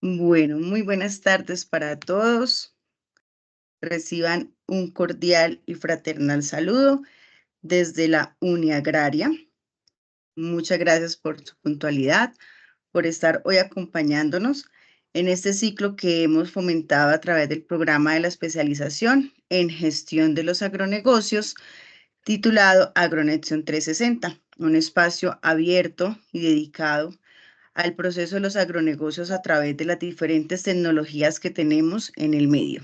Bueno, muy buenas tardes para todos. Reciban un cordial y fraternal saludo desde la Uniagraria. Muchas gracias por su puntualidad, por estar hoy acompañándonos en este ciclo que hemos fomentado a través del programa de la especialización en gestión de los agronegocios, titulado Agronexión 360, un espacio abierto y dedicado al proceso de los agronegocios a través de las diferentes tecnologías que tenemos en el medio.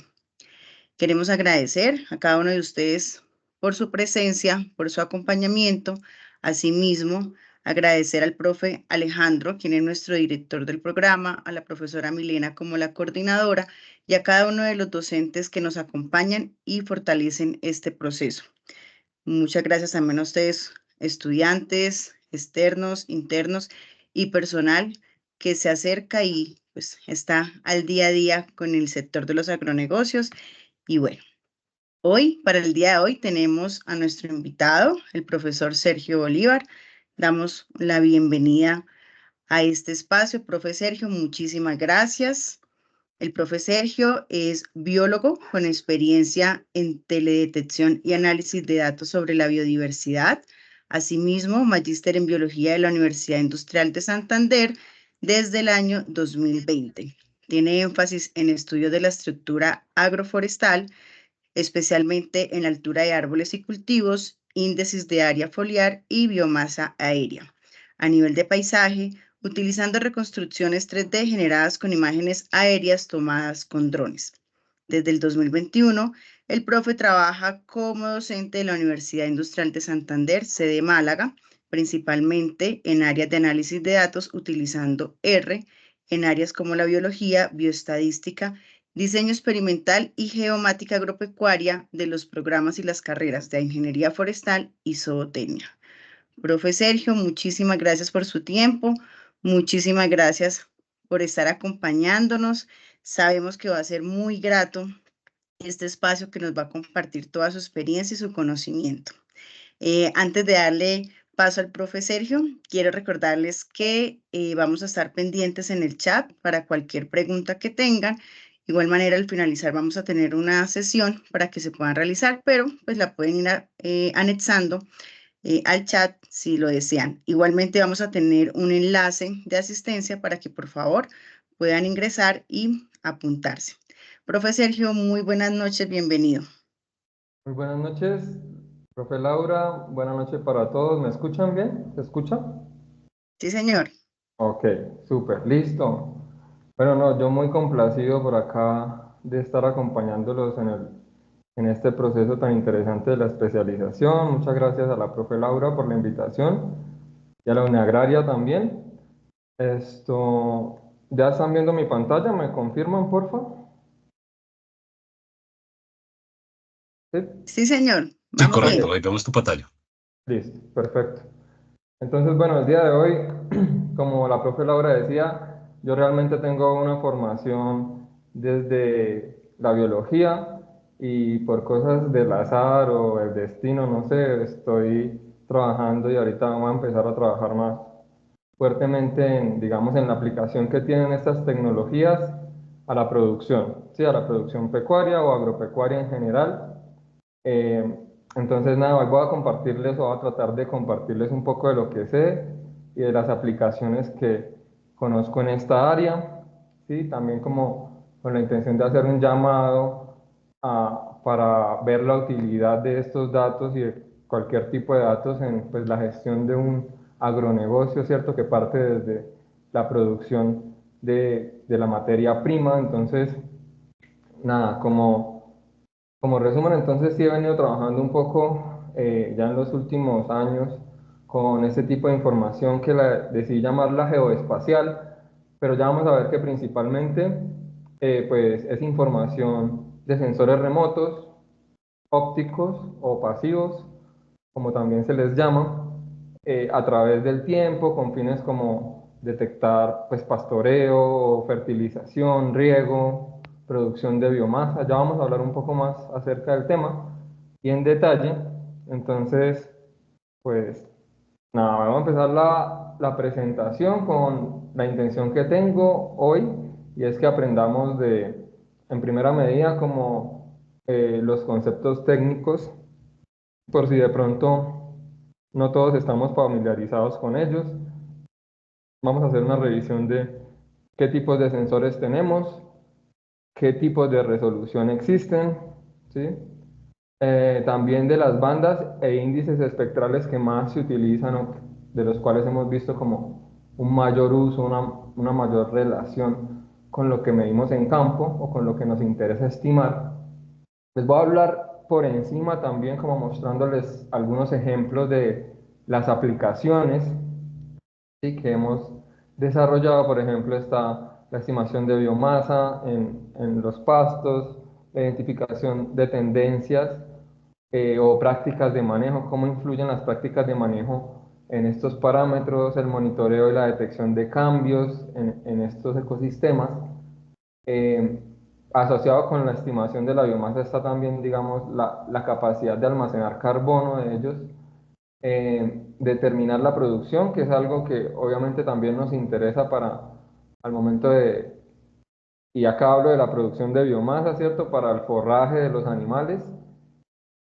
Queremos agradecer a cada uno de ustedes por su presencia, por su acompañamiento. Asimismo, agradecer al profe Alejandro, quien es nuestro director del programa, a la profesora Milena como la coordinadora y a cada uno de los docentes que nos acompañan y fortalecen este proceso. Muchas gracias también a ustedes, estudiantes, externos, internos y personal que se acerca y pues está al día a día con el sector de los agronegocios. Y bueno, hoy, para el día de hoy, tenemos a nuestro invitado, el profesor Sergio Bolívar. Damos la bienvenida a este espacio. Profe Sergio, muchísimas gracias. El profe Sergio es biólogo con experiencia en teledetección y análisis de datos sobre la biodiversidad. Asimismo, magíster en biología de la Universidad Industrial de Santander desde el año 2020. Tiene énfasis en estudios de la estructura agroforestal, especialmente en la altura de árboles y cultivos, índices de área foliar y biomasa aérea. A nivel de paisaje, utilizando reconstrucciones 3D generadas con imágenes aéreas tomadas con drones. Desde el 2021, el profe trabaja como docente de la Universidad Industrial de Santander, sede Málaga, principalmente en áreas de análisis de datos utilizando R, en áreas como la biología, bioestadística, diseño experimental y geomática agropecuaria de los programas y las carreras de ingeniería forestal y zootecnia. Profe Sergio, muchísimas gracias por su tiempo, muchísimas gracias por estar acompañándonos. Sabemos que va a ser muy grato este espacio que nos va a compartir toda su experiencia y su conocimiento. Antes de darle paso al profe Sergio, quiero recordarles que vamos a estar pendientes en el chat para cualquier pregunta que tengan. De igual manera, al finalizar vamos a tener una sesión para que se puedan realizar, pero pues la pueden ir anexando al chat si lo desean. Igualmente vamos a tener un enlace de asistencia para que por favor puedan ingresar y apuntarse. Profe Sergio, muy buenas noches, bienvenido. Muy buenas noches, profe Laura. Buenas noches para todos. ¿Me escuchan bien? ¿Se escucha? Sí, señor. Ok, súper, listo. Bueno, no, yo muy complacido por acá de estar acompañándolos en este proceso tan interesante de la especialización. Muchas gracias a la profe Laura por la invitación y a la Uniagraria también. ¿Ya están viendo mi pantalla? ¿Me confirman, porfa? Sí, Sí, señor. Sí, Vamos ok, bien. correcto, ahí vemos tu pantalla. listo, perfecto. Entonces, bueno, el día de hoy, como la profe Laura decía, yo realmente tengo una formación desde la biología y por cosas del azar o el destino, no sé, estoy trabajando y ahorita vamos a empezar a trabajar más fuertemente en, digamos, en la aplicación que tienen estas tecnologías a la producción, ¿sí? A la producción pecuaria o agropecuaria en general. Eh, entonces, nada, hoy voy a compartirles o voy a tratar de compartirles un poco de lo que sé y de las aplicaciones que conozco en esta área, ¿sí? También como con la intención de hacer un llamado para ver la utilidad de estos datos y de cualquier tipo de datos en pues, la gestión de un agronegocio, ¿cierto? Que parte desde la producción de la materia prima. Entonces, nada, como resumen, entonces sí he venido trabajando un poco ya en los últimos años con este tipo de información que decidí llamarla geoespacial, pero ya vamos a ver que principalmente pues es información de sensores remotos, ópticos o pasivos, como también se les llama, a través del tiempo con fines como detectar pues pastoreo, fertilización, riego, producción de biomasa. Ya vamos a hablar un poco más acerca del tema y en detalle. Entonces, pues nada, vamos a empezar la presentación con la intención que tengo hoy y es que aprendamos en primera medida, como los conceptos técnicos, por si de pronto no todos estamos familiarizados con ellos. Vamos a hacer una revisión de qué tipos de sensores tenemos, qué tipos de resolución existen, ¿sí? También de las bandas e índices espectrales que más se utilizan o de los cuales hemos visto como un mayor uso, una mayor relación con lo que medimos en campo o con lo que nos interesa estimar. Les voy a hablar por encima también, como mostrándoles algunos ejemplos de las aplicaciones, ¿sí?, que hemos desarrollado. Por ejemplo, está la estimación de biomasa en los pastos, la identificación de tendencias o prácticas de manejo, cómo influyen las prácticas de manejo en estos parámetros, el monitoreo y la detección de cambios en estos ecosistemas. Eh, Asociado con la estimación de la biomasa está también, digamos, la capacidad de almacenar carbono de ellos, determinar la producción, que es algo que obviamente también nos interesa para al momento de, y acá hablo de la producción de biomasa, ¿cierto? Para el forraje de los animales.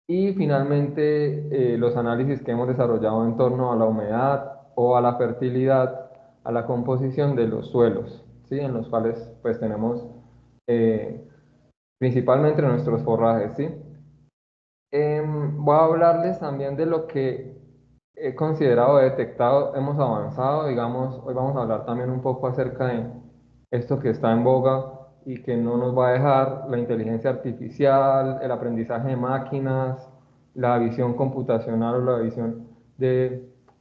Y finalmente, los análisis que hemos desarrollado en torno a la humedad o a la fertilidad, a la composición de los suelos, ¿sí?, en los cuales pues tenemos eh, principalmente nuestros forrajes, ¿sí? Voy a hablarles también de lo que he considerado, detectado, hemos avanzado, digamos. Hoy vamos a hablar también un poco acerca de esto que está en boga y que no nos va a dejar: la inteligencia artificial, el aprendizaje de máquinas, la visión computacional o la visión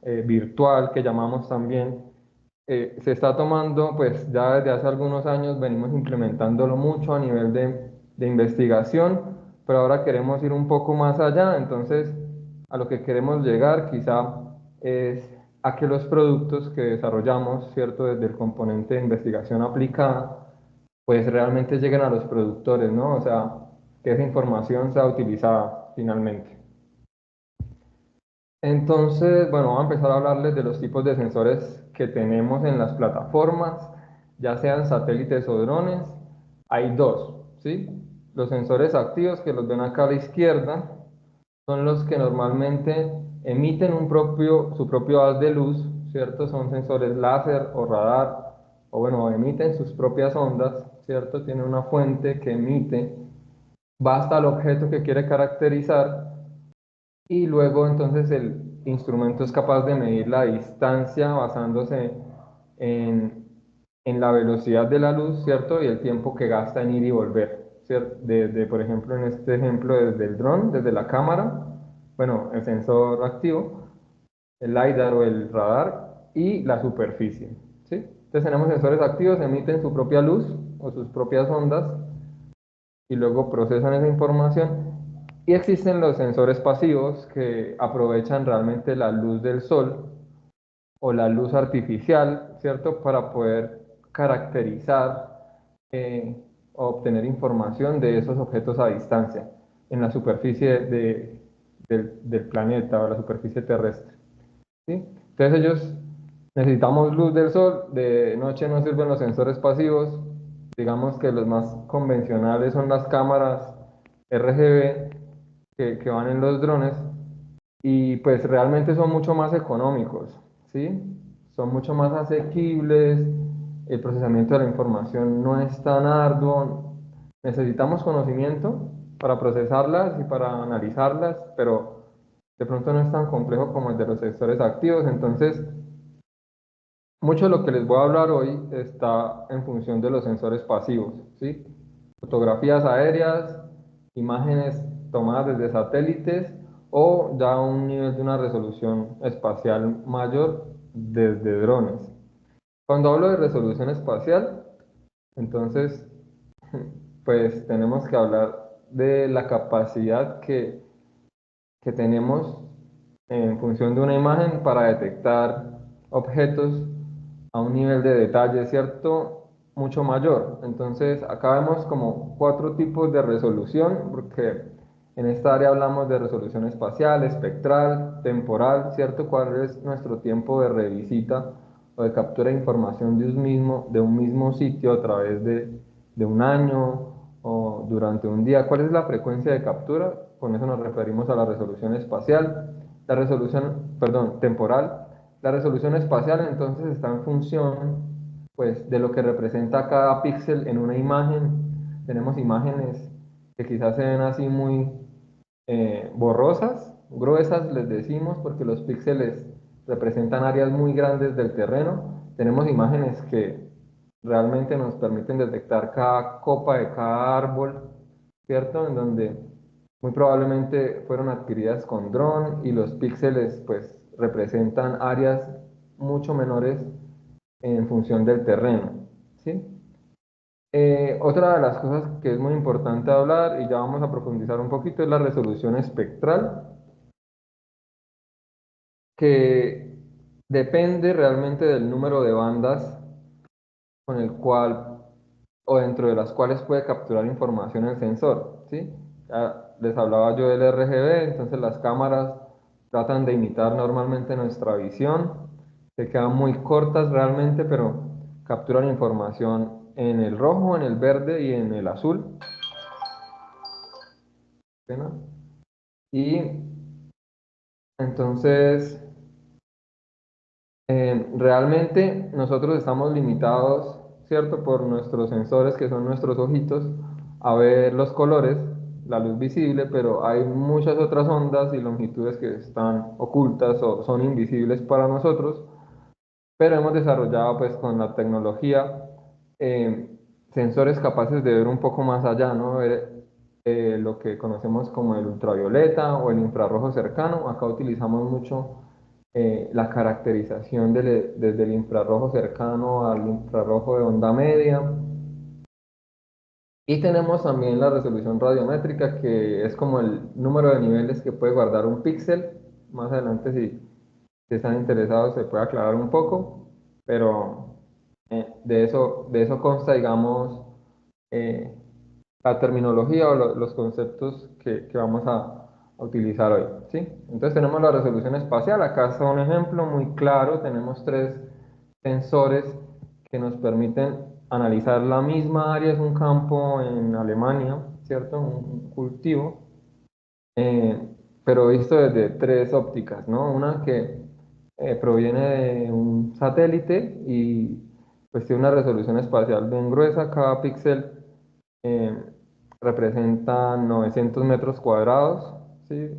virtual, que llamamos también. Se está tomando, pues ya desde hace algunos años venimos implementándolo mucho a nivel de investigación, pero ahora queremos ir un poco más allá. Entonces, a lo que queremos llegar quizá es a que los productos que desarrollamos, ¿cierto?, desde el componente de investigación aplicada, pues realmente lleguen a los productores, ¿no? O sea, que esa información sea utilizada finalmente. Entonces, bueno, voy a empezar a hablarles de los tipos de sensores que tenemos en las plataformas, ya sean satélites o drones. Hay dos, ¿sí? Los sensores activos, que los ven acá a la izquierda, son los que normalmente emiten su propio haz de luz, ¿cierto? Son sensores láser o radar, o bueno, emiten sus propias ondas, ¿cierto? Tiene una fuente que emite, va hasta el objeto que quiere caracterizar, y luego entonces el instrumento es capaz de medir la distancia basándose en, en la velocidad de la luz, ¿cierto? Y el tiempo que gasta en ir y volver, ¿cierto? Desde, por ejemplo, en este ejemplo, desde el dron, desde la cámara, bueno, el sensor activo, el LiDAR o el radar, y la superficie, ¿sí? Entonces tenemos sensores activos, emiten su propia luz o sus propias ondas y luego procesan esa información. Y existen los sensores pasivos, que aprovechan realmente la luz del sol o la luz artificial, ¿cierto?, para poder caracterizar o obtener información de esos objetos a distancia en la superficie del planeta o la superficie terrestre, ¿sí? Entonces ellos, necesitamos luz del sol, de noche no sirven los sensores pasivos. Digamos que los más convencionales son las cámaras RGB que van en los drones, y pues realmente son mucho más económicos, ¿sí? Son mucho más asequibles, el procesamiento de la información no es tan arduo. Necesitamos conocimiento para procesarlas y para analizarlas, pero de pronto no es tan complejo como el de los sensores activos. Entonces, mucho de lo que les voy a hablar hoy está en función de los sensores pasivos, ¿sí? Fotografías aéreas, imágenes tomadas desde satélites o ya a un nivel de una resolución espacial mayor desde drones. Cuando hablo de resolución espacial, entonces, pues tenemos que hablar de la capacidad que tenemos en función de una imagen para detectar objetos a un nivel de detalle, ¿cierto?, mucho mayor. Entonces, acá vemos como cuatro tipos de resolución, porque en esta área hablamos de resolución espacial, espectral, temporal, ¿cierto? ¿Cuál es nuestro tiempo de revisita o de captura de información de un mismo sitio a través de un año o durante un día. ¿Cuál es la frecuencia de captura? Con eso nos referimos a la resolución espacial, la resolución, perdón, temporal. La resolución espacial entonces está en función pues, de lo que representa cada píxel en una imagen. Tenemos imágenes que quizás se ven así muy borrosas, gruesas les decimos, porque los píxeles representan áreas muy grandes del terreno. Tenemos imágenes que realmente nos permiten detectar cada copa de cada árbol, ¿cierto? En donde muy probablemente fueron adquiridas con dron y los píxeles pues representan áreas mucho menores en función del terreno, ¿sí? Otra de las cosas que es muy importante hablar, y ya vamos a profundizar un poquito, es la resolución espectral, que depende realmente del número de bandas con el cual o dentro de las cuales puede capturar información el sensor, ¿sí? Ya les hablaba yo del RGB, entonces las cámaras tratan de imitar normalmente nuestra visión, se quedan muy cortas realmente, pero capturan información en el rojo, en el verde y en el azul, ¿sí, no? Y entonces, realmente nosotros estamos limitados, ¿cierto? Por nuestros sensores, que son nuestros ojitos, a ver los colores, la luz visible, pero hay muchas otras ondas y longitudes que están ocultas o son invisibles para nosotros, pero hemos desarrollado pues con la tecnología eh, sensores capaces de ver un poco más allá, ¿no? Ver lo que conocemos como el ultravioleta o el infrarrojo cercano. Acá utilizamos mucho la caracterización desde el infrarrojo cercano al infrarrojo de onda media. Y tenemos también la resolución radiométrica, que es como el número de niveles que puede guardar un píxel. Más adelante, si están interesados, se puede aclarar un poco, pero de eso consta, digamos, eh, la terminología o los conceptos que vamos a utilizar hoy, ¿sí? Entonces tenemos la resolución espacial, acá está un ejemplo muy claro, tenemos tres sensores que nos permiten analizar la misma área, es un campo en Alemania, ¿cierto? Un cultivo, eh, pero visto desde tres ópticas, ¿no? Una que proviene de un satélite y pues tiene una resolución espacial bien gruesa, cada píxel eh, representa 900 metros cuadrados, ¿sí?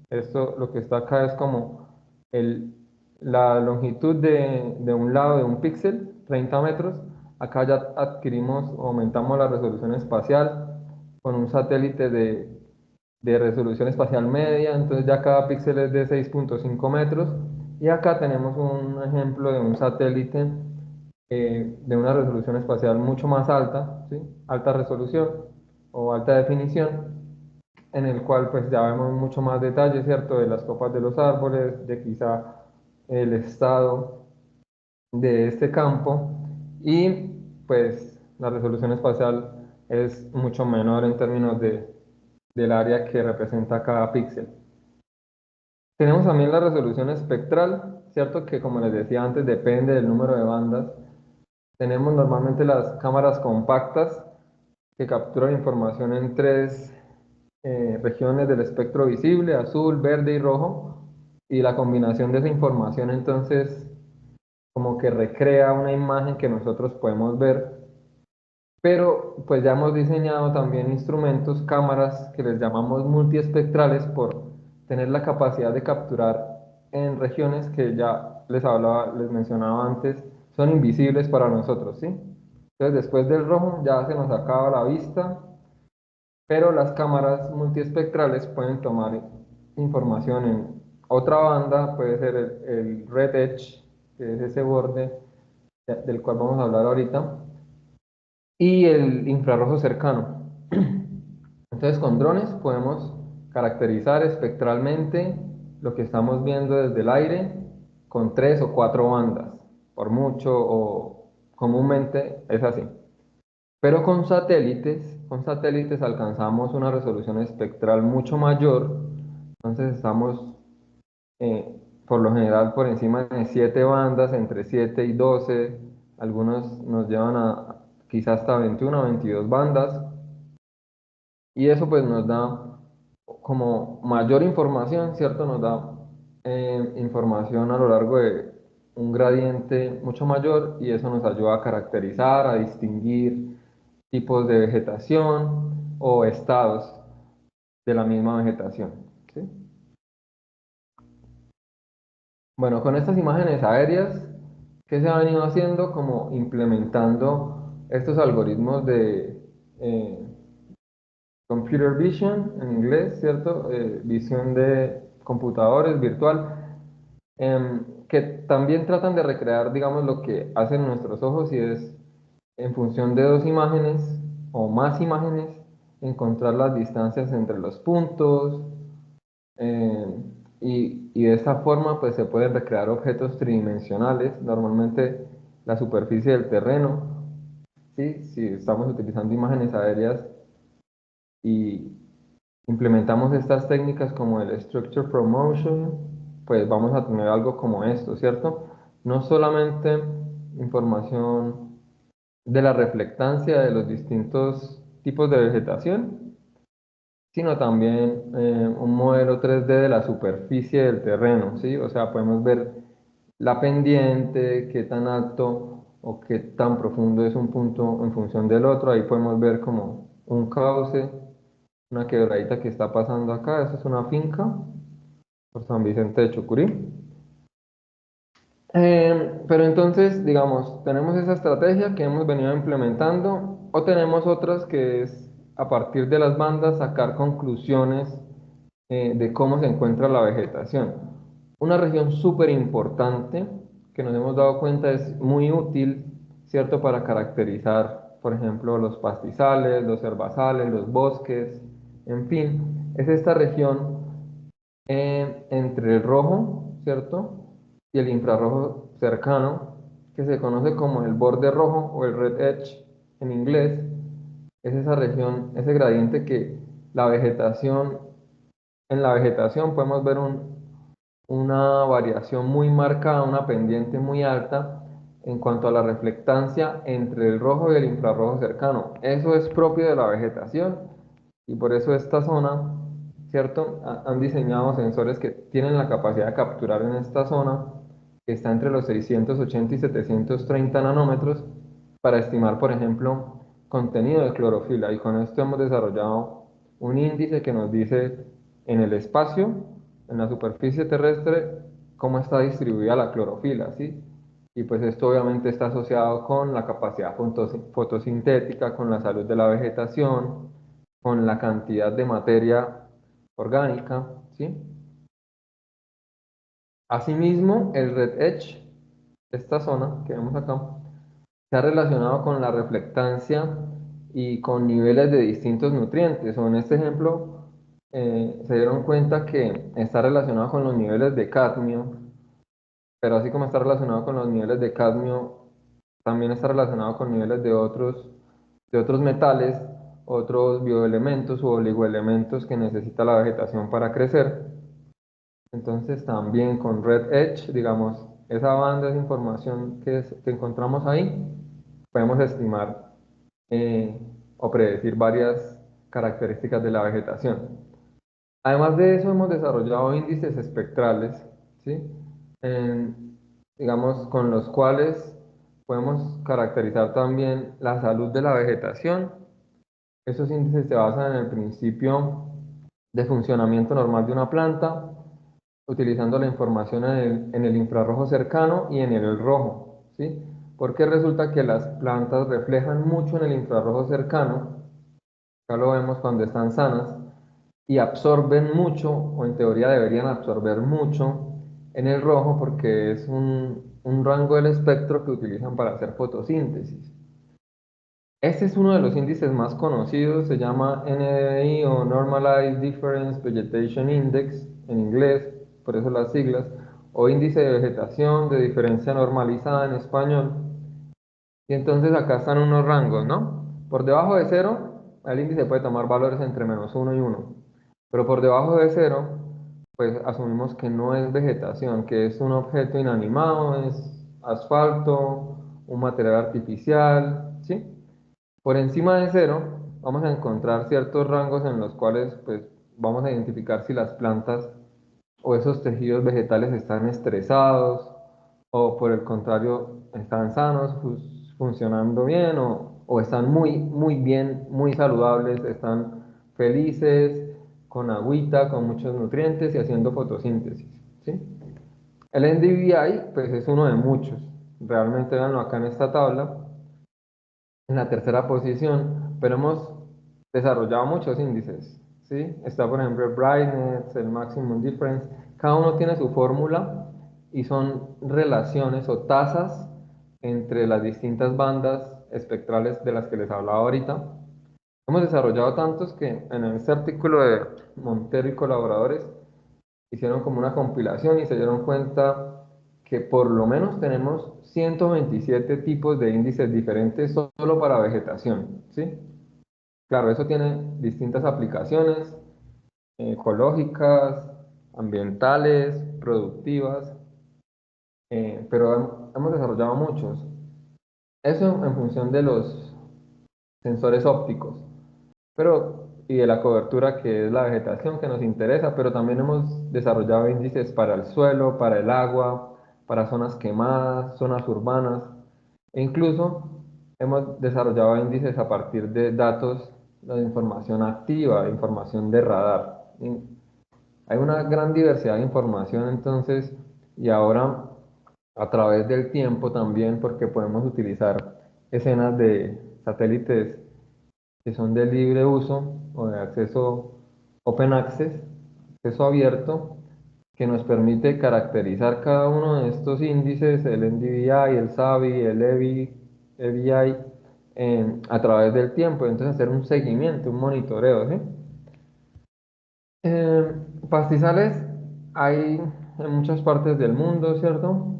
Esto, lo que está acá es como el, la longitud de un lado de un píxel, 30 metros. Acá ya adquirimos o aumentamos la resolución espacial con un satélite de resolución espacial media, entonces ya cada píxel es de 6,5 metros. Y acá tenemos un ejemplo de un satélite de una resolución espacial mucho más alta, ¿sí? Alta resolución o alta definición, en el cual pues ya vemos mucho más detalle, ¿cierto? De las copas de los árboles, de quizá el estado de este campo y pues la resolución espacial es mucho menor en términos del área que representa cada píxel. Tenemos también la resolución espectral, ¿cierto? Que como les decía antes depende del número de bandas. Tenemos normalmente las cámaras compactas que capturan información en tres regiones del espectro visible, azul, verde y rojo, y la combinación de esa información entonces como que recrea una imagen que nosotros podemos ver, pero pues ya hemos diseñado también instrumentos, cámaras que les llamamos multiespectrales por tener la capacidad de capturar en regiones que ya les hablaba, les mencionaba antes, son invisibles para nosotros, ¿sí? Entonces después del rojo ya se nos acaba la vista, pero las cámaras multiespectrales pueden tomar información en otra banda, puede ser el red edge, que es ese borde del cual vamos a hablar ahorita, y el infrarrojo cercano. Entonces, con drones podemos caracterizar espectralmente lo que estamos viendo desde el aire con tres o cuatro bandas, por mucho o comúnmente es así. Pero con satélites alcanzamos una resolución espectral mucho mayor, entonces estamos por lo general por encima de 7 bandas, entre 7 y 12, algunos nos llevan a quizás hasta 21 o 22 bandas, y eso pues nos da como mayor información, ¿cierto? Nos da información a lo largo de un gradiente mucho mayor y eso nos ayuda a caracterizar, a distinguir tipos de vegetación o estados de la misma vegetación, ¿sí? Bueno, con estas imágenes aéreas, ¿qué se ha venido haciendo? Como implementando estos algoritmos de computer vision en inglés, ¿cierto? Visión de computadores virtual, que también tratan de recrear, digamos, lo que hacen nuestros ojos y es, en función de dos imágenes o más imágenes, encontrar las distancias entre los puntos, eh, y de esta forma pues se pueden recrear objetos tridimensionales, normalmente la superficie del terreno, ¿sí? Si estamos utilizando imágenes aéreas y implementamos estas técnicas como el Structure Promotion, pues vamos a tener algo como esto, ¿cierto? No solamente información de la reflectancia de los distintos tipos de vegetación, sino también un modelo 3D de la superficie del terreno, ¿sí? O sea, podemos ver la pendiente, qué tan alto o qué tan profundo es un punto en función del otro. Ahí podemos ver como un cauce, una quebradita que está pasando acá. Esa es una finca por San Vicente de Chucurí. Pero entonces, digamos, tenemos esa estrategia que hemos venido implementando o tenemos otras que es a partir de las bandas sacar conclusiones de cómo se encuentra la vegetación. Una región súper importante que nos hemos dado cuenta es muy útil, ¿cierto? Para caracterizar, por ejemplo, los pastizales, los herbazales, los bosques, en fin, es esta región entre el rojo, ¿cierto? Y el infrarrojo cercano, que se conoce como el borde rojo o el red edge en inglés. Es esa región, ese gradiente que la vegetación, en la vegetación podemos ver una variación muy marcada, una pendiente muy alta en cuanto a la reflectancia entre el rojo y el infrarrojo cercano. Eso es propio de la vegetación y por eso esta zona, ¿cierto? Han diseñado sensores que tienen la capacidad de capturar en esta zona, que está entre los 680 y 730 nanómetros, para estimar, por ejemplo, contenido de clorofila. Y con esto hemos desarrollado un índice que nos dice en el espacio, en la superficie terrestre, cómo está distribuida la clorofila, ¿sí? Y pues esto obviamente está asociado con la capacidad fotosintética, con la salud de la vegetación, con la cantidad de materia orgánica, ¿sí? Asimismo, el red edge, esta zona que vemos acá, se ha relacionado con la reflectancia y con niveles de distintos nutrientes. O en este ejemplo, se dieron cuenta que está relacionado con los niveles de cadmio, pero así como está relacionado con los niveles de cadmio, también está relacionado con niveles de otros metales, otros bioelementos u oligoelementos que necesita la vegetación para crecer. Entonces también con Red Edge, digamos, esa banda de información que encontramos ahí, podemos estimar eh, o predecir varias características de la vegetación. Además de eso, hemos desarrollado índices espectrales, ¿sí? Digamos, con los cuales podemos caracterizar también la salud de la vegetación. Esos índices se basan en el principio de funcionamiento normal de una planta, utilizando la información en el infrarrojo cercano y en el rojo, ¿sí? Porque resulta que las plantas reflejan mucho en el infrarrojo cercano, acá lo vemos cuando están sanas, y absorben mucho, o en teoría deberían absorber mucho, en el rojo porque es un rango del espectro que utilizan para hacer fotosíntesis. Este es uno de los índices más conocidos, se llama NDVI o Normalized Difference Vegetation Index en inglés, por eso las siglas, o índice de vegetación de diferencia normalizada en español. Y entonces acá están unos rangos, ¿no? Por debajo de cero, el índice puede tomar valores entre -1 y 1, pero por debajo de cero pues asumimos que no es vegetación, que es un objeto inanimado, es asfalto, un material artificial, ¿sí? Por encima de cero vamos a encontrar ciertos rangos en los cuales pues vamos a identificar si las plantas o esos tejidos vegetales están estresados o por el contrario están sanos, funcionando bien o están muy bien, muy saludables, están felices, con agüita, con muchos nutrientes y haciendo fotosíntesis, ¿sí? El NDVI pues es uno de muchos. Realmente véanlo acá en esta tabla en la tercera posición, pero hemos desarrollado muchos índices, ¿sí? Está, por ejemplo, el brightness, el maximum difference, cada uno tiene su fórmula y son relaciones o tasas entre las distintas bandas espectrales de las que les hablaba ahorita. Hemos desarrollado tantos que en este artículo de Montero y colaboradores hicieron como una compilación y se dieron cuenta que por lo menos tenemos 127 tipos de índices diferentes solo para vegetación, ¿sí? Claro, eso tiene distintas aplicaciones ecológicas, ambientales, productivas, pero hemos desarrollado muchos. Eso en función de los sensores ópticos. Pero, y de la cobertura que es la vegetación que nos interesa, pero también hemos desarrollado índices para el suelo, para el agua, para zonas quemadas, zonas urbanas, e incluso hemos desarrollado índices a partir de datos de información activa, información de radar. Hay una gran diversidad de información entonces, y ahora a través del tiempo también, porque podemos utilizar escenas de satélites que son de libre uso o de acceso open access, acceso abierto, que nos permite caracterizar cada uno de estos índices, el NDVI, el SAVI, el EVI, a través del tiempo, entonces hacer un seguimiento, un monitoreo, ¿sí? Eh, Pastizales hay en muchas partes del mundo, ¿cierto?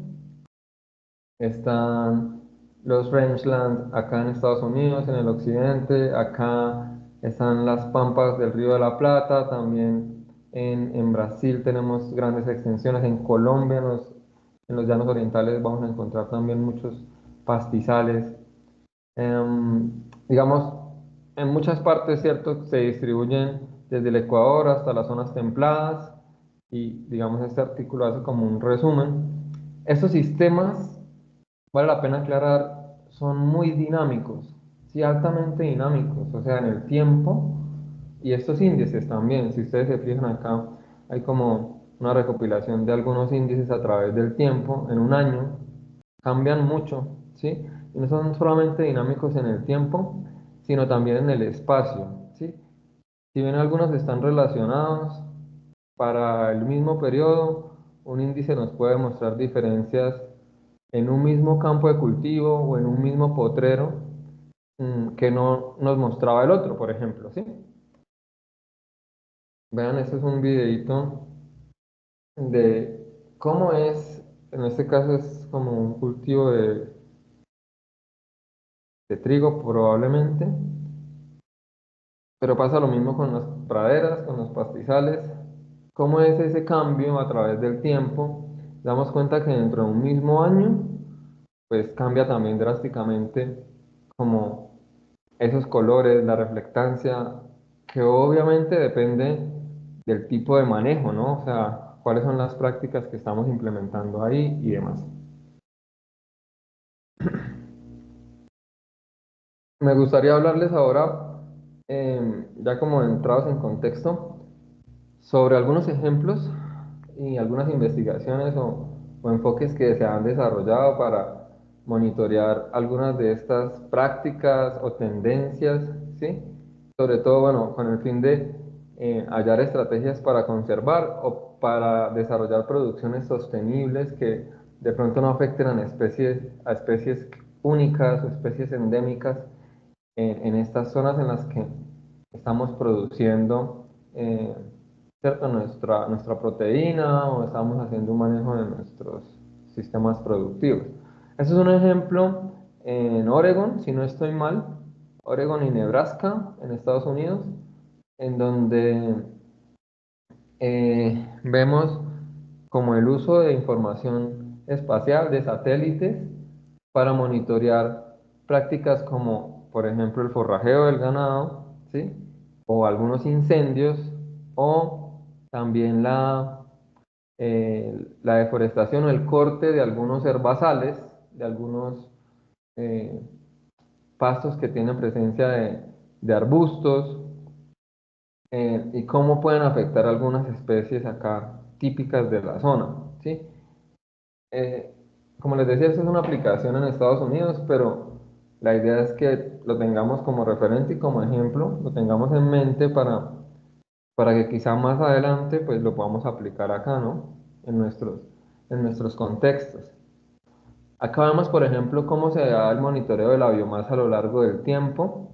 Están los rangelands acá en Estados Unidos, en el occidente, acá están las pampas del Río de la Plata, también en Brasil tenemos grandes extensiones, en Colombia, en los llanos orientales vamos a encontrar también muchos pastizales. Digamos, en muchas partes, ¿cierto? Se distribuyen desde el Ecuador hasta las zonas templadas y, digamos, este artículo hace como un resumen. Estos sistemas, vale la pena aclarar, son muy dinámicos, sí, altamente dinámicos, o sea, en el tiempo y estos índices también, si ustedes se fijan acá, hay como una recopilación de algunos índices a través del tiempo, en un año, cambian mucho, ¿sí? Y no son solamente dinámicos en el tiempo, sino también en el espacio, ¿sí? Si bien algunos están relacionados, para el mismo periodo, un índice nos puede mostrar diferencias en un mismo campo de cultivo o en un mismo potrero que no nos mostraba el otro, por ejemplo, ¿sí? Vean, este es un videito de cómo es, en este caso es como un cultivo de trigo probablemente, pero pasa lo mismo con las praderas, con los pastizales. ¿Cómo es ese cambio a través del tiempo? Damos cuenta que dentro de un mismo año, pues cambia también drásticamente como esos colores, la reflectancia, que obviamente depende del tipo de manejo, ¿no? O sea, cuáles son las prácticas que estamos implementando ahí y demás. Me gustaría hablarles ahora, ya como entrados en contexto, sobre algunos ejemplos y algunas investigaciones o enfoques que se han desarrollado para monitorear algunas de estas prácticas o tendencias, ¿sí? Sobre todo, bueno, con el fin de hallar estrategias para conservar o para desarrollar producciones sostenibles que de pronto no afecten a especies únicas o especies endémicas en estas zonas en las que estamos produciendo ¿cierto? Nuestra proteína o estamos haciendo un manejo de nuestros sistemas productivos. Este es un ejemplo en Oregon, si no estoy mal, Oregon y Nebraska en Estados Unidos, en donde vemos como el uso de información espacial de satélites para monitorear prácticas como, por ejemplo, el forrajeo del ganado, ¿sí? O algunos incendios, o también la deforestación o el corte de algunos herbazales, de algunos eh, pastos que tienen presencia de arbustos, y cómo pueden afectar algunas especies acá típicas de la zona, ¿sí? Eh, Como les decía, esta es una aplicación en Estados Unidos, pero la idea es que lo tengamos como referente y como ejemplo, lo tengamos en mente para que quizá más adelante pues lo podamos aplicar acá, ¿no? En nuestros contextos. Acá vemos, por ejemplo, cómo se da el monitoreo de la biomasa a lo largo del tiempo.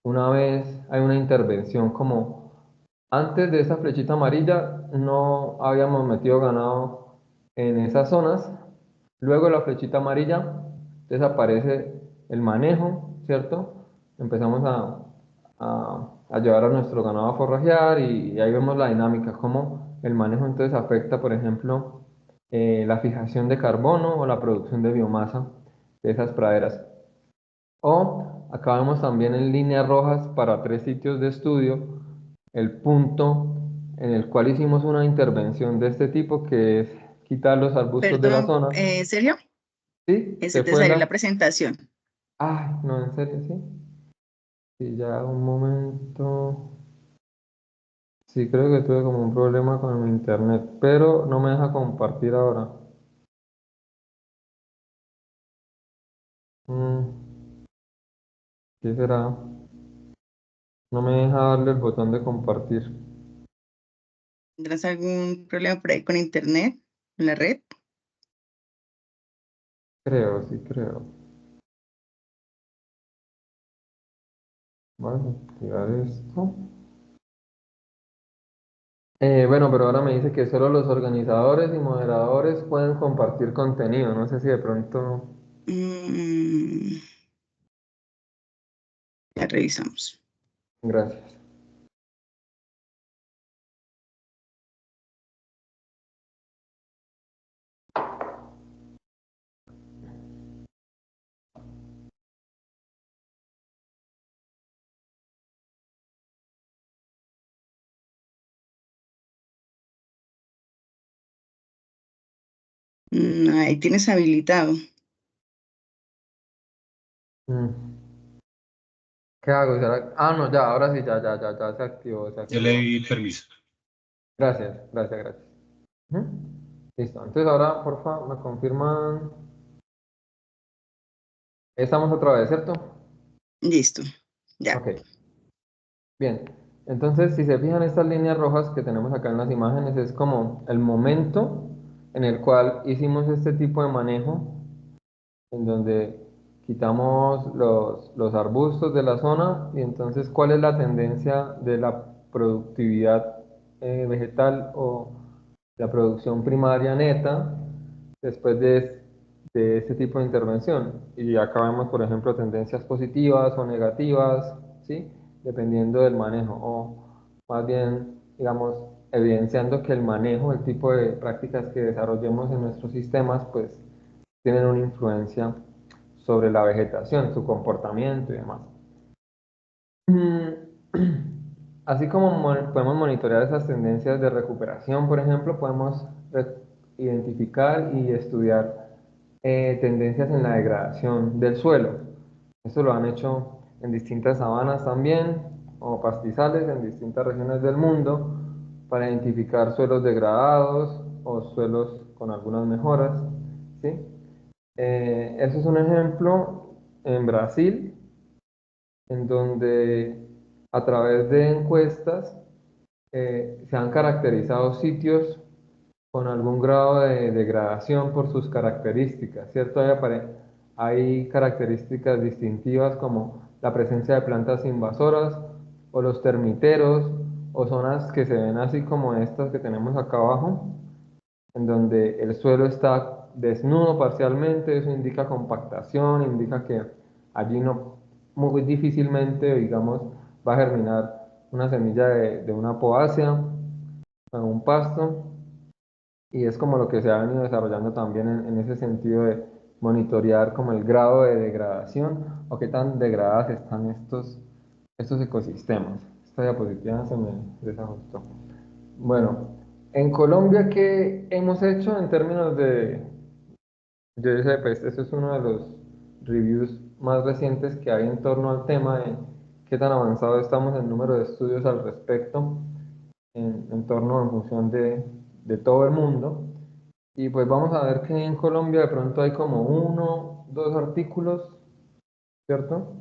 Una vez hay una intervención como antes de esa flechita amarilla no habíamos metido ganado en esas zonas. Luego de la flechita amarilla desaparece el manejo, ¿cierto? Empezamos a llevar a nuestro ganado a forrajear y ahí vemos la dinámica, cómo el manejo entonces afecta, por ejemplo, la fijación de carbono o la producción de biomasa de esas praderas. O acá vemos también en líneas rojas para 3 sitios de estudio el punto en el cual hicimos una intervención de este tipo, que es quitar los arbustos de la Perdón, zona. Sergio, Sí, se se te fue salió la la... presentación. Ay, no, en serio, sí. Sí, ya un momento. Sí, creo que tuve como un problema con mi internet, pero no me deja compartir ahora. ¿Qué será? No me deja darle el botón de compartir. ¿Tendrás algún problema por ahí con internet, en la red? Creo, sí, creo. Vamos a activar esto. Bueno, pero ahora me dice que solo los organizadores y moderadores pueden compartir contenido. No sé si de pronto... Mm, ya revisamos. Gracias. Ahí tienes habilitado. Mm, ¿Qué hago? Ah, no, ya, ahora sí, ya se activó, se Ya le activó. di permiso. Gracias. Ujú. Listo. Entonces ahora, porfa, me confirman. Estamos otra vez, ¿cierto? Listo, ya. Ok. Bien. Entonces, si se fijan estas líneas rojas que tenemos acá en las imágenes, es como el momento en el cual hicimos este tipo de manejo, en donde quitamos los arbustos de la zona y entonces cuál es la tendencia de la productividad vegetal o la producción primaria neta después de este tipo de intervención. Y acá vemos, por ejemplo, tendencias positivas o negativas, ¿sí? Dependiendo del manejo, o más bien, digamos, evidenciando que el manejo, el tipo de prácticas que desarrollemos en nuestros sistemas, pues tienen una influencia sobre la vegetación, su comportamiento y demás. Así como podemos monitorear esas tendencias de recuperación, por ejemplo, podemos identificar y estudiar tendencias en la degradación del suelo. Esto lo han hecho en distintas sabanas también, o pastizales en distintas regiones del mundo, para identificar suelos degradados o suelos con algunas mejoras, ¿sí? Eso es un ejemplo en Brasil, en donde a través de encuestas se han caracterizado sitios con algún grado de degradación por sus características, ¿cierto? Hay características distintivas como la presencia de plantas invasoras o los termiteros o zonas que se ven así como estas que tenemos acá abajo, en donde el suelo está desnudo parcialmente. Eso indica compactación, indica que allí no muy difícilmente, digamos, va a germinar una semilla de una poácea. a un pasto, y es como lo que se ha venido desarrollando también en ese sentido de monitorear como el grado de degradación o qué tan degradadas están estos ecosistemas. Esta diapositiva se me desajustó. Bueno, en Colombia, ¿qué hemos hecho en términos de, yo sé, pues este es uno de los reviews más recientes que hay en torno al tema de qué tan avanzado estamos en número de estudios al respecto, en torno en función de todo el mundo. Y pues vamos a ver que en Colombia de pronto hay como uno, dos artículos, ¿cierto?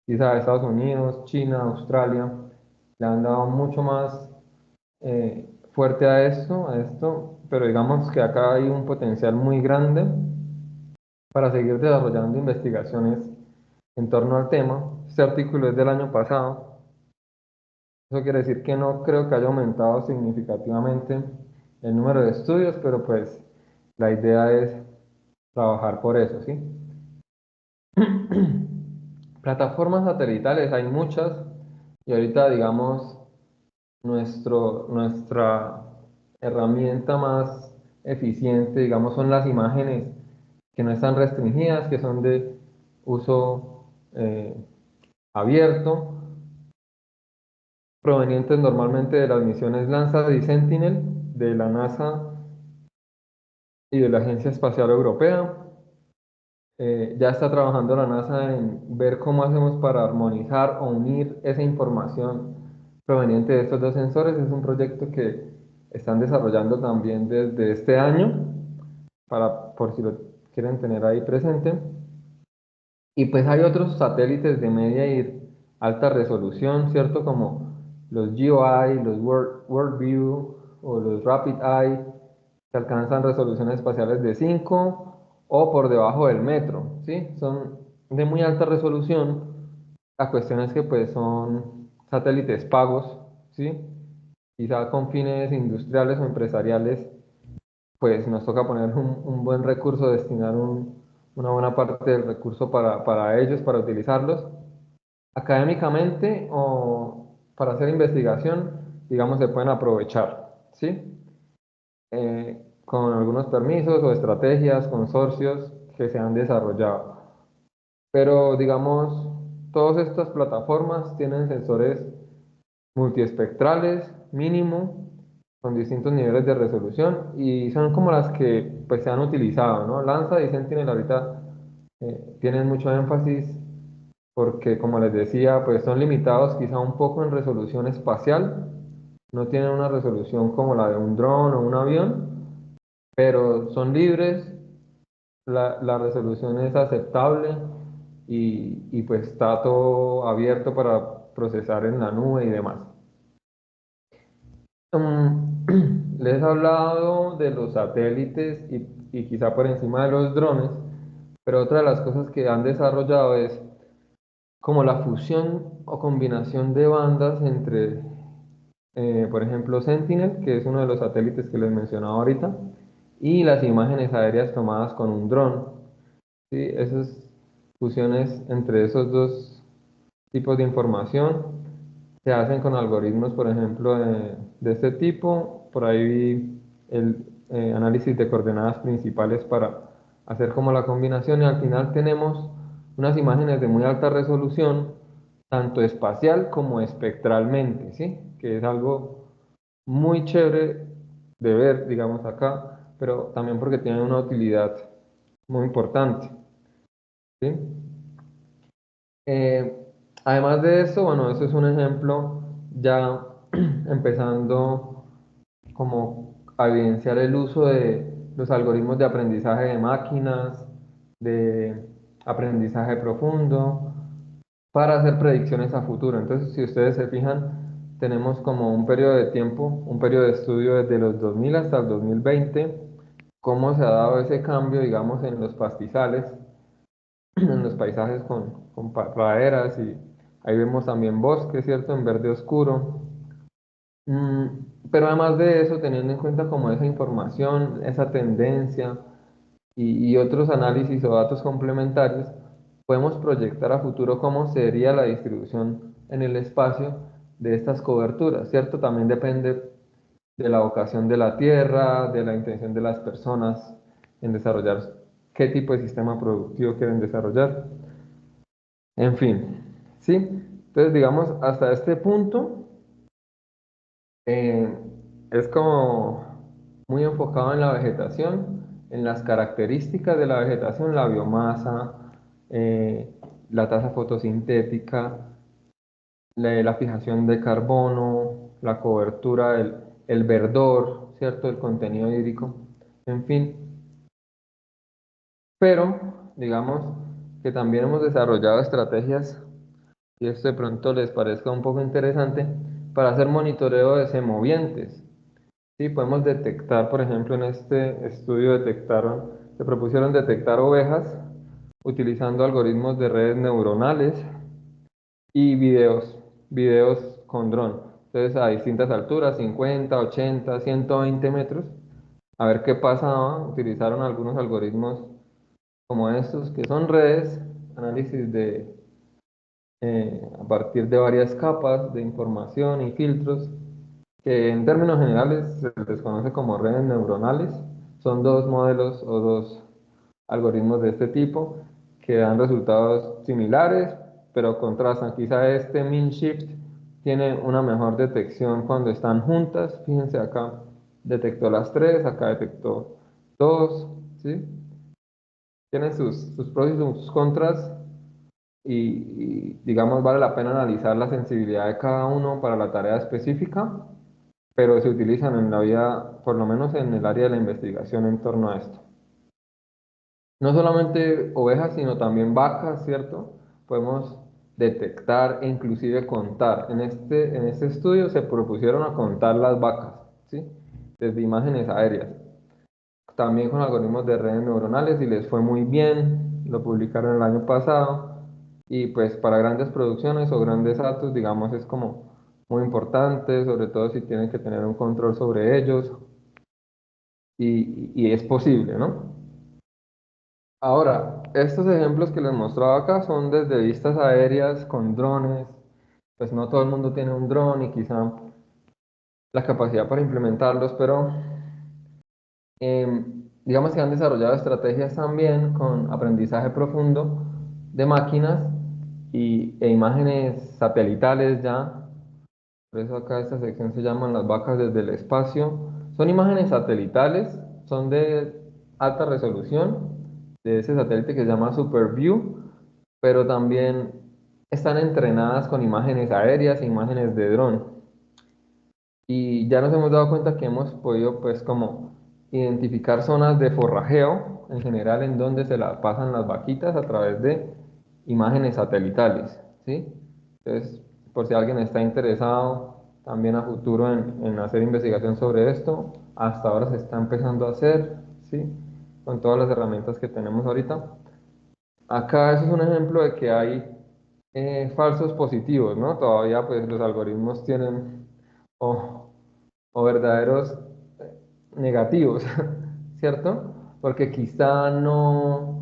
Quizá Estados Unidos, China, Australia, le han dado mucho más fuerte a esto, pero digamos que acá hay un potencial muy grande para seguir desarrollando investigaciones en torno al tema. Este artículo es del año pasado. Eso quiere decir que no creo que haya aumentado significativamente el número de estudios, pero pues la idea es trabajar por eso, ¿sí? Plataformas satelitales hay muchas y ahorita digamos nuestra herramienta más eficiente, digamos, son las imágenes que no están restringidas, que son de uso abierto, provenientes normalmente de las misiones Landsat y Sentinel de la NASA y de la Agencia Espacial Europea. Ya está trabajando la NASA en ver cómo hacemos para armonizar o unir esa información proveniente de estos dos sensores. Es un proyecto que están desarrollando también desde este año, por si lo quieren tener ahí presente. Y pues hay otros satélites de media y alta resolución, ¿cierto? Como los GeoEye, los World View o los Rapid Eye, que alcanzan resoluciones espaciales de 5 o por debajo del metro, ¿sí? Son de muy alta resolución. La cuestión es que pues son satélites pagos, ¿sí? Quizá con fines industriales o empresariales, pues nos toca poner un buen recurso, destinar una buena parte del recurso para ellos, para utilizarlos académicamente o para hacer investigación, digamos, se pueden aprovechar, ¿sí? Con algunos permisos o estrategias, consorcios que se han desarrollado. Pero, digamos, todas estas plataformas tienen sensores multiespectrales, mínimo, con distintos niveles de resolución y son como las que pues, se han utilizado, ¿no? Lanza y Sentinel ahorita tienen mucho énfasis porque, como les decía, pues son limitados quizá un poco en resolución espacial, no tienen una resolución como la de un dron o un avión, pero son libres, la resolución es aceptable y pues está todo abierto para procesar en la nube y demás. Les he hablado de los satélites y quizá por encima de los drones, pero otra de las cosas que han desarrollado es como la fusión o combinación de bandas entre, por ejemplo, Sentinel, que es uno de los satélites que les mencionaba ahorita, y las imágenes aéreas tomadas con un dron. ¿Sí? Esas fusiones entre esos dos tipos de información se hacen con algoritmos, por ejemplo, de este tipo. Por ahí vi el análisis de coordenadas principales para hacer como la combinación y al final tenemos unas imágenes de muy alta resolución, tanto espacial como espectralmente, ¿sí? Que es algo muy chévere de ver, digamos acá, pero también porque tiene una utilidad muy importante, ¿sí? Eh, Además de eso, bueno, eso es un ejemplo ya empezando como a evidenciar el uso de los algoritmos de aprendizaje de máquinas, de aprendizaje profundo, para hacer predicciones a futuro. Entonces, si ustedes se fijan, tenemos como un periodo de tiempo, un periodo de estudio desde los 2000 hasta el 2020, cómo se ha dado ese cambio, digamos, en los pastizales en los paisajes con praderas y ahí vemos también bosques, ¿cierto? En verde oscuro. Pero además de eso, teniendo en cuenta como esa información, esa tendencia y otros análisis o datos complementarios, podemos proyectar a futuro cómo sería la distribución en el espacio de estas coberturas, ¿cierto? También depende de la vocación de la tierra, de la intención de las personas en desarrollar qué tipo de sistema productivo quieren desarrollar. En fin, ¿sí? Entonces, digamos, hasta este punto eh, es como muy enfocado en la vegetación, en las características de la vegetación, la biomasa, eh, la tasa fotosintética, la fijación de carbono, la cobertura, el verdor, ¿cierto? El contenido hídrico, en fin. Pero, digamos que también hemos desarrollado estrategias, y esto de pronto les parezca un poco interesante, para hacer monitoreo de semovientes. Sí, podemos detectar, por ejemplo, en este estudio se propusieron detectar ovejas utilizando algoritmos de redes neuronales y videos con dron. Entonces, a distintas alturas, 50, 80, 120 metros, a ver qué pasaba. Utilizaron algunos algoritmos como estos, que son redes, análisis a partir de varias capas de información y filtros, que en términos generales se les conoce como redes neuronales. Son dos modelos o dos algoritmos de este tipo que dan resultados similares, pero contrastan. Quizá este mean shift tiene una mejor detección cuando están juntas. Fíjense acá, detectó las tres, acá detectó dos, ¿sí? Tienen sus pros y sus contras digamos, vale la pena analizar la sensibilidad de cada uno para la tarea específica, pero se utilizan en la vida, por lo menos en el área de la investigación en torno a esto. No solamente ovejas, sino también vacas, ¿cierto? Podemos detectar e inclusive contar. En este estudio se propusieron a contar las vacas, ¿sí? Desde imágenes aéreas. También con algoritmos de redes neuronales y les fue muy bien. Lo publicaron el año pasado. Y pues para grandes producciones o grandes datos, digamos, es como muy importante, sobre todo si tienen que tener un control sobre ellos. Y es posible, ¿no? Ahora, estos ejemplos que les mostraba acá son desde vistas aéreas con drones. Pues no todo el mundo tiene un dron y quizá la capacidad para implementarlos, pero digamos que han desarrollado estrategias también con aprendizaje profundo de máquinas e imágenes satelitales ya. Por eso acá esta sección se llaman las vacas desde el espacio. Son imágenes satelitales, son de alta resolución, de ese satélite que se llama SuperView, pero también están entrenadas con imágenes aéreas e imágenes de dron. Y ya nos hemos dado cuenta que hemos podido, pues, como identificar zonas de forrajeo en general en donde se la pasan las vaquitas a través de imágenes satelitales, ¿sí? Entonces, por si alguien está interesado también a futuro en hacer investigación sobre esto, hasta ahora se está empezando a hacer, ¿sí? Con todas las herramientas que tenemos ahorita. Acá eso es un ejemplo de que hay falsos positivos, ¿no? Todavía pues los algoritmos tienen o, o verdaderos negativos, ¿cierto? Porque quizá no,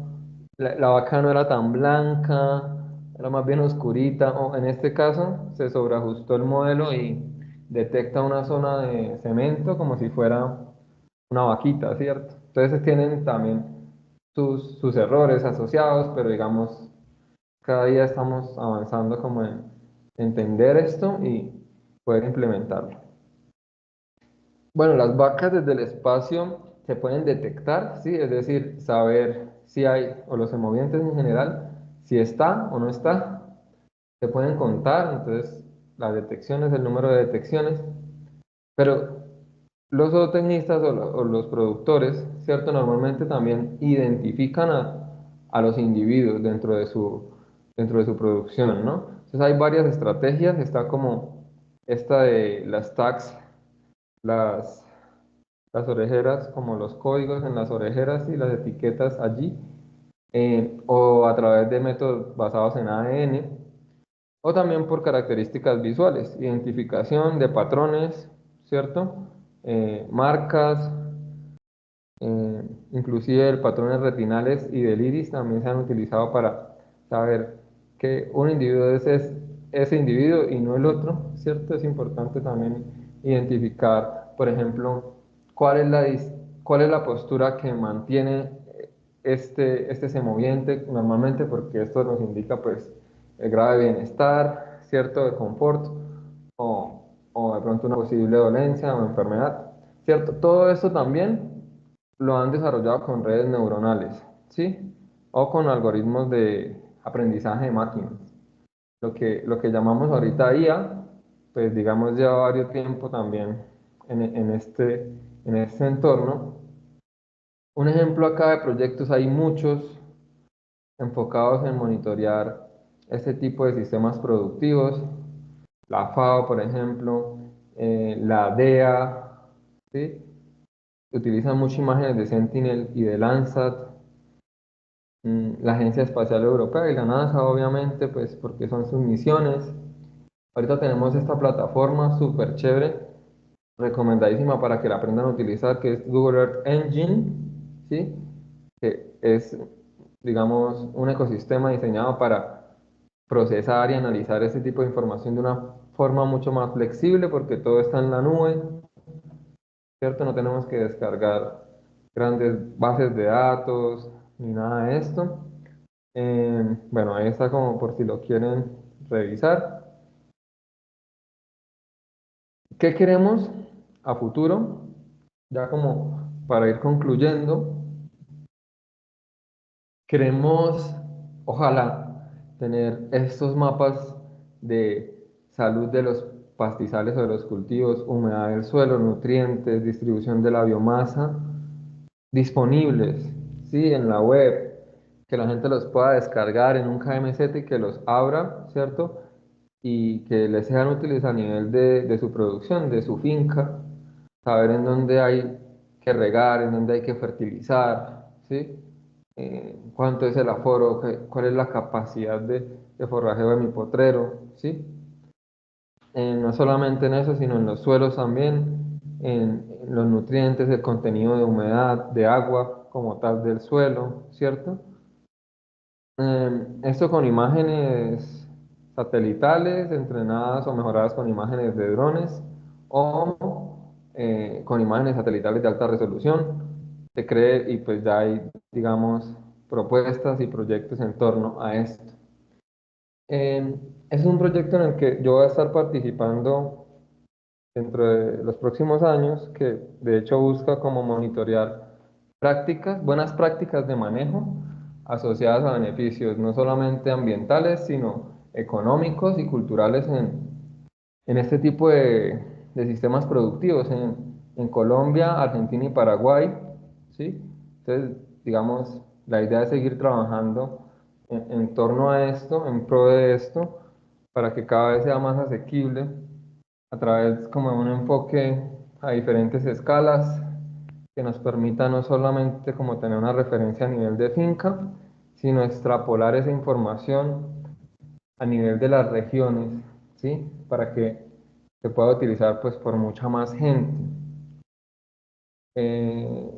la vaca no era tan blanca, era más bien oscurita, o en este caso se sobreajustó el modelo y detecta una zona de cemento como si fuera una vaquita, ¿cierto? Entonces tienen también sus errores asociados, pero digamos, cada día estamos avanzando como en entender esto y poder implementarlo. Bueno, las vacas desde el espacio se pueden detectar, ¿sí? Es decir, saber si hay, o los semovientes en general, si está o no está. Se pueden contar, entonces las detecciones, el número de detecciones, pero los zootecnistas o los productores, ¿cierto? Normalmente también identifican a los individuos dentro de su producción, ¿no? Entonces hay varias estrategias, está como esta de las tags, las, las orejeras, como los códigos en las orejeras y las etiquetas allí, o a través de métodos basados en ADN, o también por características visuales, identificación de patrones, ¿cierto? Marcas, eh, inclusive patrones retinales y del iris también se han utilizado para saber que un individuo es ese individuo y no el otro, ¿cierto? Es importante también identificar por ejemplo, cuál es la postura que mantiene este semoviente normalmente, porque esto nos indica pues el grado de bienestar, cierto, de confort, o de pronto una posible dolencia o enfermedad, cierto. Todo esto también lo han desarrollado con redes neuronales, ¿sí? O con algoritmos de aprendizaje de máquinas. Lo que llamamos ahorita IA, pues digamos lleva varios tiempo también en este entorno. Un ejemplo acá de proyectos, hay muchos enfocados en monitorear este tipo de sistemas productivos. La FAO, por ejemplo, la DEA, ¿sí? Utilizan muchas imágenes de Sentinel y de Landsat, la Agencia Espacial Europea y la NASA, obviamente, pues porque son sus misiones. Ahorita tenemos esta plataforma súper chévere, recomendadísima para que la aprendan a utilizar, que es Google Earth Engine, ¿sí? Que es, digamos, un ecosistema diseñado para procesar y analizar este tipo de información de una forma mucho más flexible, porque todo está en la nube, ¿cierto? No tenemos que descargar grandes bases de datos ni nada de esto. Bueno, ahí está como por si lo quieren revisar. ¿Qué queremos a futuro? Ya como para ir concluyendo, queremos, ojalá, tener estos mapas de salud de los pastizales o de los cultivos, humedad del suelo, nutrientes, distribución de la biomasa, disponibles, ¿sí? En la web, que la gente los pueda descargar en un KMZ y que los abra, ¿cierto? Y que les sean útiles a nivel de su producción, de su finca, saber en dónde hay que regar, en dónde hay que fertilizar, ¿sí? Cuánto es el aforo, cuál es la capacidad de forrajeo de mi potrero, ¿sí? No solamente en eso, sino en los suelos también, en los nutrientes, el contenido de humedad, de agua como tal del suelo, ¿cierto? Esto con imágenes satelitales entrenadas o mejoradas con imágenes de drones o con imágenes satelitales de alta resolución. Se cree y pues ya hay, digamos, propuestas y proyectos en torno a esto. Eh, es un proyecto en el que yo voy a estar participando dentro de los próximos años, que de hecho busca como monitorear buenas prácticas de manejo asociadas a beneficios no solamente ambientales, sino económicos y culturales en este tipo de sistemas productivos en Colombia, Argentina y Paraguay, ¿sí? Entonces, digamos, la idea es seguir trabajando en torno a esto, en pro de esto, para que cada vez sea más asequible a través como de un enfoque a diferentes escalas que nos permita no solamente como tener una referencia a nivel de finca, sino extrapolar esa información a nivel de las regiones, ¿sí? Para que se pueda utilizar pues por mucha más gente.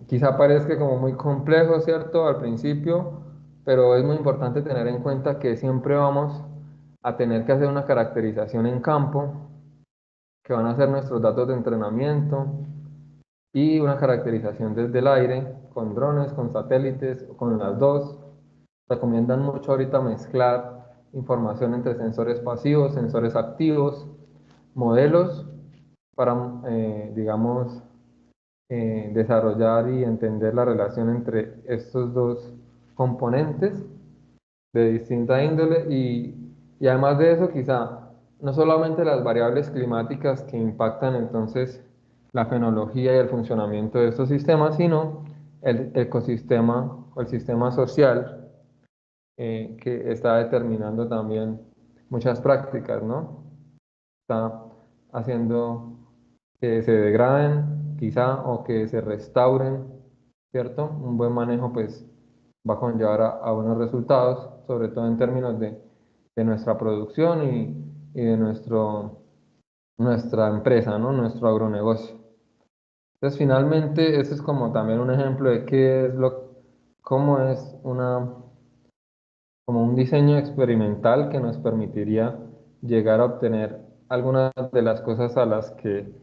Quizá parezca como muy complejo, ¿cierto? Al principio, pero es muy importante tener en cuenta que siempre vamos a tener que hacer una caracterización en campo, que van a ser nuestros datos de entrenamiento y una caracterización desde el aire, con drones, con satélites, con las dos. Recomiendan mucho ahorita mezclar información entre sensores pasivos, sensores activos, modelos para, digamos, desarrollar y entender la relación entre estos dos componentes de distinta índole y además de eso quizá no solamente las variables climáticas que impactan entonces la fenología y el funcionamiento de estos sistemas, sino el ecosistema o el sistema social que está determinando también muchas prácticas, ¿no? Está haciendo que se degraden quizá o que se restauren, ¿cierto? Un buen manejo pues va a conllevar a buenos resultados, sobre todo en términos de nuestra producción y de nuestra empresa, ¿no? Nuestro agronegocio. Entonces, finalmente, este es como también un ejemplo de cómo es como un diseño experimental que nos permitiría llegar a obtener algunas de las cosas a las que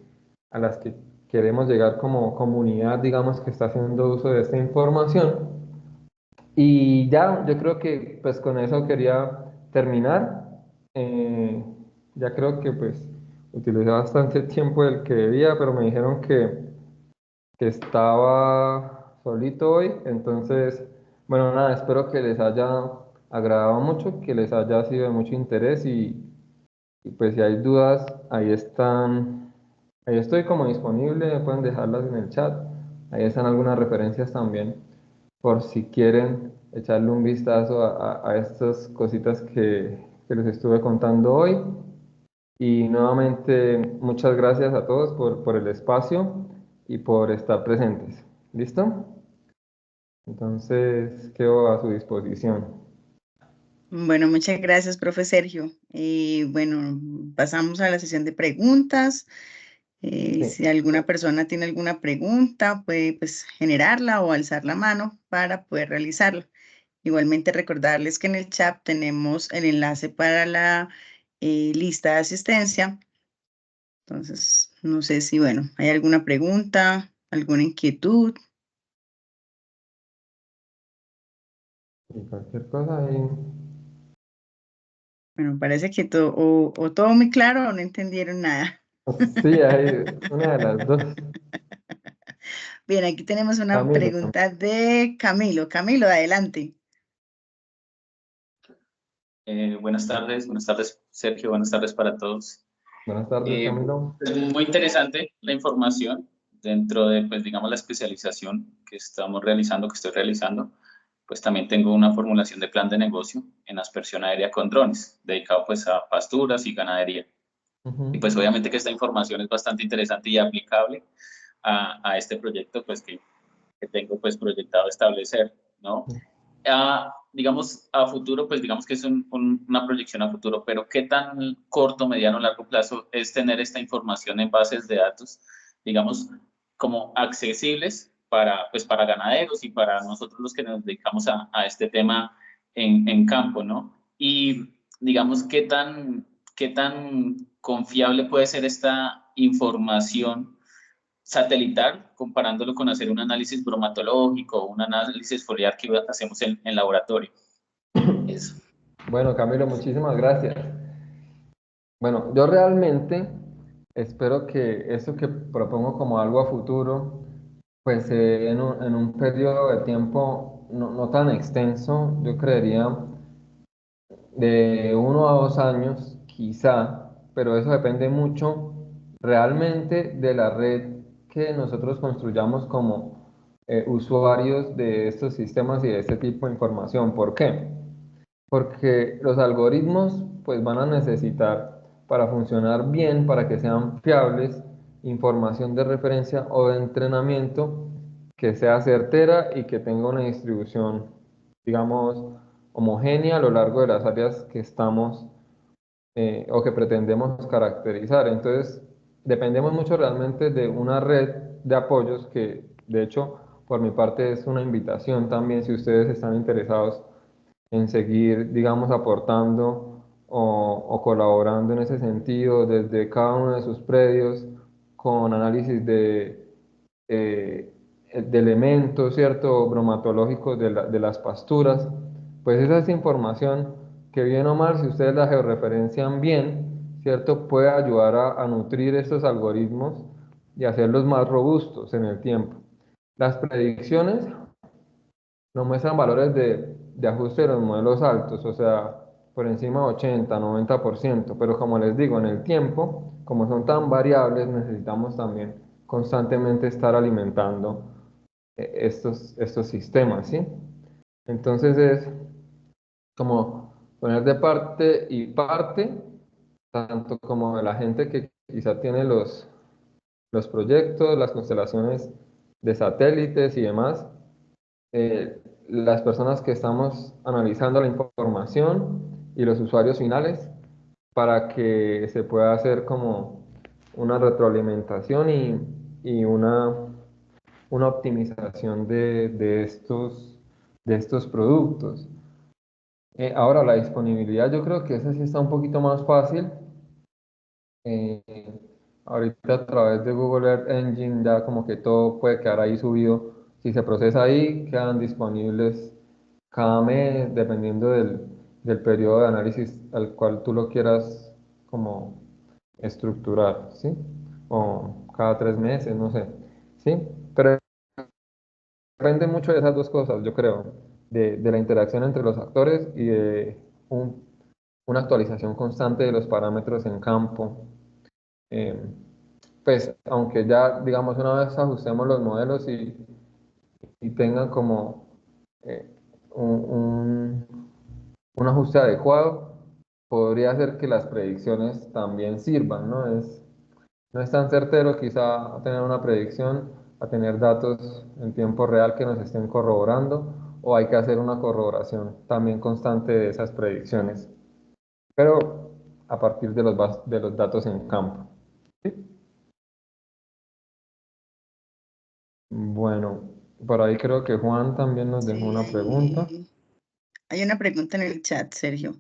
queremos llegar como comunidad, digamos, que está haciendo uso de esta información. Y ya, yo creo que pues con eso quería terminar. Eh, ya creo que pues utilicé bastante tiempo del que debía, pero me dijeron que estaba solito hoy. Entonces, bueno, nada, espero que les haya agradado mucho, que les haya sido de mucho interés y pues si hay dudas, ahí están, ahí estoy como disponible, pueden dejarlas en el chat. Ahí están algunas referencias también por si quieren echarle un vistazo a estas cositas que les estuve contando hoy. Y nuevamente, muchas gracias a todos por el espacio y por estar presentes. ¿Listo? Entonces, quedo a su disposición. Bueno, muchas gracias, profe Sergio. Bueno, pasamos a la sesión de preguntas. Sí, Si alguna persona tiene alguna pregunta, puede pues, generarla o alzar la mano para poder realizarla. Igualmente recordarles que en el chat tenemos el enlace para la lista de asistencia. Entonces, no sé si, bueno, hay alguna pregunta, alguna inquietud. y cualquier cosa ahí. Bueno, parece que todo, o todo muy claro o no entendieron nada. Sí, hay una de las dos. Bien, aquí tenemos una Camilo, pregunta de Camilo. Camilo, adelante. Buenas tardes Sergio, buenas tardes para todos. buenas tardes, Camilo. Pues muy interesante la información dentro de, pues digamos, la especialización que estamos realizando, que estoy realizando. Pues también tengo una formulación de plan de negocio en aspersión aérea con drones, dedicado pues a pasturas y ganadería. Y Ujú. pues obviamente que esta información es bastante interesante y aplicable a este proyecto pues que tengo pues proyectado establecer, ¿no? Digamos, a futuro, pues digamos que es una proyección a futuro, pero ¿qué tan corto, mediano, largo plazo es tener esta información en bases de datos, digamos, como accesibles para, pues, para ganaderos y para nosotros los que nos dedicamos a este tema en campo, ¿no? Y digamos, qué tan confiable puede ser esta información satelital, comparándolo con hacer un análisis bromatológico, un análisis foliar que hacemos en laboratorio. Eso. Bueno, Camilo, muchísimas gracias. Bueno, yo realmente espero que esto que propongo como algo a futuro, pues en un periodo de tiempo no tan extenso, yo creería de 1 a 2 años, quizá, pero eso depende mucho realmente de la red que nosotros construyamos como usuarios de estos sistemas y de este tipo de información. ¿Por qué? Porque los algoritmos pues van a necesitar para funcionar bien, para que sean fiables, información de referencia o de entrenamiento que sea certera y que tenga una distribución, digamos, homogénea a lo largo de las áreas que estamos o que pretendemos caracterizar. Entonces, dependemos mucho realmente de una red de apoyos que, de hecho, por mi parte es una invitación también si ustedes están interesados en seguir, digamos, aportando o colaborando en ese sentido desde cada uno de sus predios con análisis eh, de elementos, ¿cierto?, bromatológicos de las pasturas, pues esa es información que bien o mal, si ustedes la georreferencian bien, ¿cierto?, puede ayudar a nutrir estos algoritmos y hacerlos más robustos en el tiempo. Las predicciones nos muestran valores de ajuste de los modelos altos, o sea, por encima de 80, 90%, pero como les digo, en el tiempo, como son tan variables, necesitamos también constantemente estar alimentando estos sistemas, ¿sí? Entonces es como poner de parte y parte, tanto como de la gente que quizá tiene los proyectos, las constelaciones de satélites y demás, las personas que estamos analizando la información y los usuarios finales para que se pueda hacer como una retroalimentación y una optimización de estos productos. Ahora, la disponibilidad, yo creo que esa sí está un poquito más fácil. Eh, ahorita a través de Google Earth Engine ya como que todo puede quedar ahí subido. Si se procesa ahí, quedan disponibles cada mes, dependiendo del periodo de análisis al cual tú lo quieras como estructurar, ¿sí? O cada 3 meses, no sé, ¿sí? Pero depende mucho de esas dos cosas, yo creo, de la interacción entre los actores y de una actualización constante de los parámetros en campo. Eh, pues, aunque ya, digamos, una vez ajustemos los modelos y tengan como eh, un ajuste adecuado, podría ser que las predicciones también sirvan, ¿no? No es tan certero quizá tener una predicción a tener datos en tiempo real que nos estén corroborando, o hay que hacer una corroboración también constante de esas predicciones, pero a partir de los datos en campo. ¿Sí? Bueno, por ahí creo que Juan también nos dejó una pregunta. Hay una pregunta en el chat, Sergio.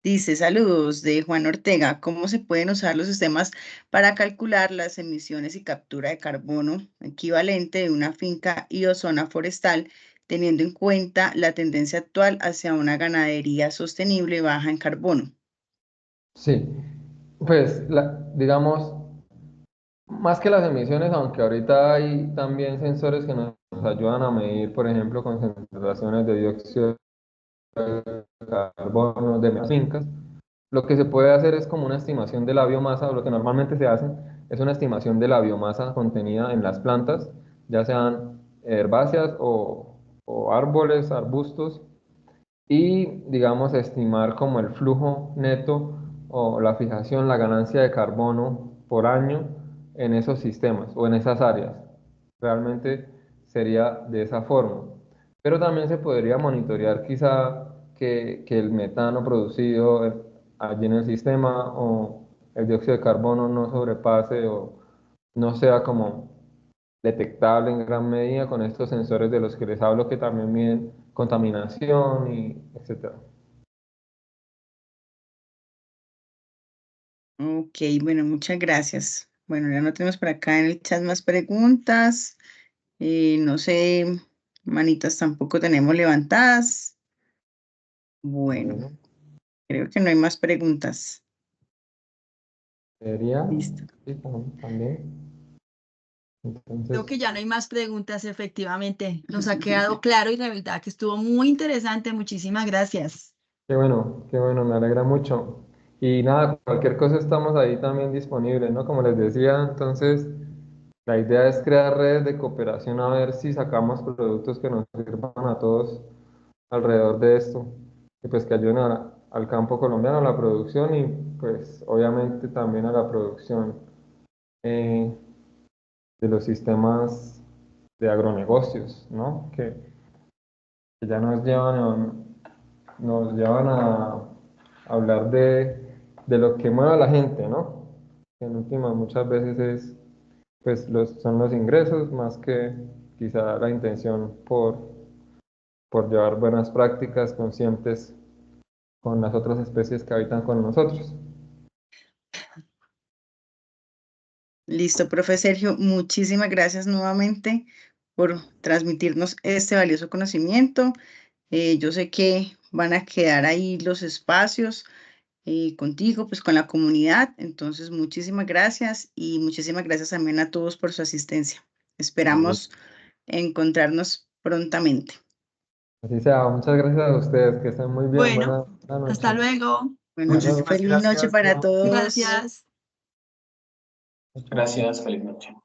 Dice, saludos de Juan Ortega. ¿Cómo se pueden usar los sistemas para calcular las emisiones y captura de carbono equivalente de una finca y o zona forestal, teniendo en cuenta la tendencia actual hacia una ganadería sostenible baja en carbono? Sí, pues digamos, más que las emisiones, aunque ahorita hay también sensores que nos ayudan a medir, por ejemplo, concentraciones de dióxido de carbono de las fincas, lo que se puede hacer es como una estimación de la biomasa, o lo que normalmente se hace es una estimación de la biomasa contenida en las plantas, ya sean herbáceas o árboles, arbustos, y digamos estimar como el flujo neto o la fijación, la ganancia de carbono por año en esos sistemas o en esas áreas. Realmente sería de esa forma. Pero también se podría monitorear quizá que el metano producido allí en el sistema o el dióxido de carbono no sobrepase o no sea como detectable en gran medida con estos sensores de los que les hablo, que también miden contaminación y etcétera. Ok, bueno, muchas gracias. Bueno, ya no tenemos por acá en el chat más preguntas. No sé, manitas tampoco tenemos levantadas. Bueno, Bueno, creo que no hay más preguntas. sería, Listo. sí, también. Creo Entonces, que ya no hay más preguntas, efectivamente. Nos ha quedado claro y la verdad que estuvo muy interesante. Muchísimas gracias. qué bueno, me alegra mucho. Y nada, cualquier cosa estamos ahí también disponibles, ¿no? Como les decía, entonces la idea es crear redes de cooperación a ver si sacamos productos que nos sirvan a todos alrededor de esto y pues que ayuden al campo colombiano, a la producción y pues obviamente también a la producción eh, de los sistemas de agronegocios, ¿no? Que ya nos llevan a hablar de lo que mueve a la gente, ¿no? Que en última muchas veces es, pues son los ingresos más que quizá la intención por llevar buenas prácticas conscientes con las otras especies que habitan con nosotros. Listo, profe Sergio, muchísimas gracias nuevamente por transmitirnos este valioso conocimiento. Yo sé que van a quedar ahí los espacios contigo, pues con la comunidad. Entonces, muchísimas gracias y muchísimas gracias también a todos por su asistencia. Esperamos encontrarnos prontamente. Así sea, muchas gracias a ustedes, que estén muy bien, Bueno, buena noche. hasta luego. Bueno, Muchísimas feliz noche gracias, para Juan. todos. Gracias. Gracias, feliz noche.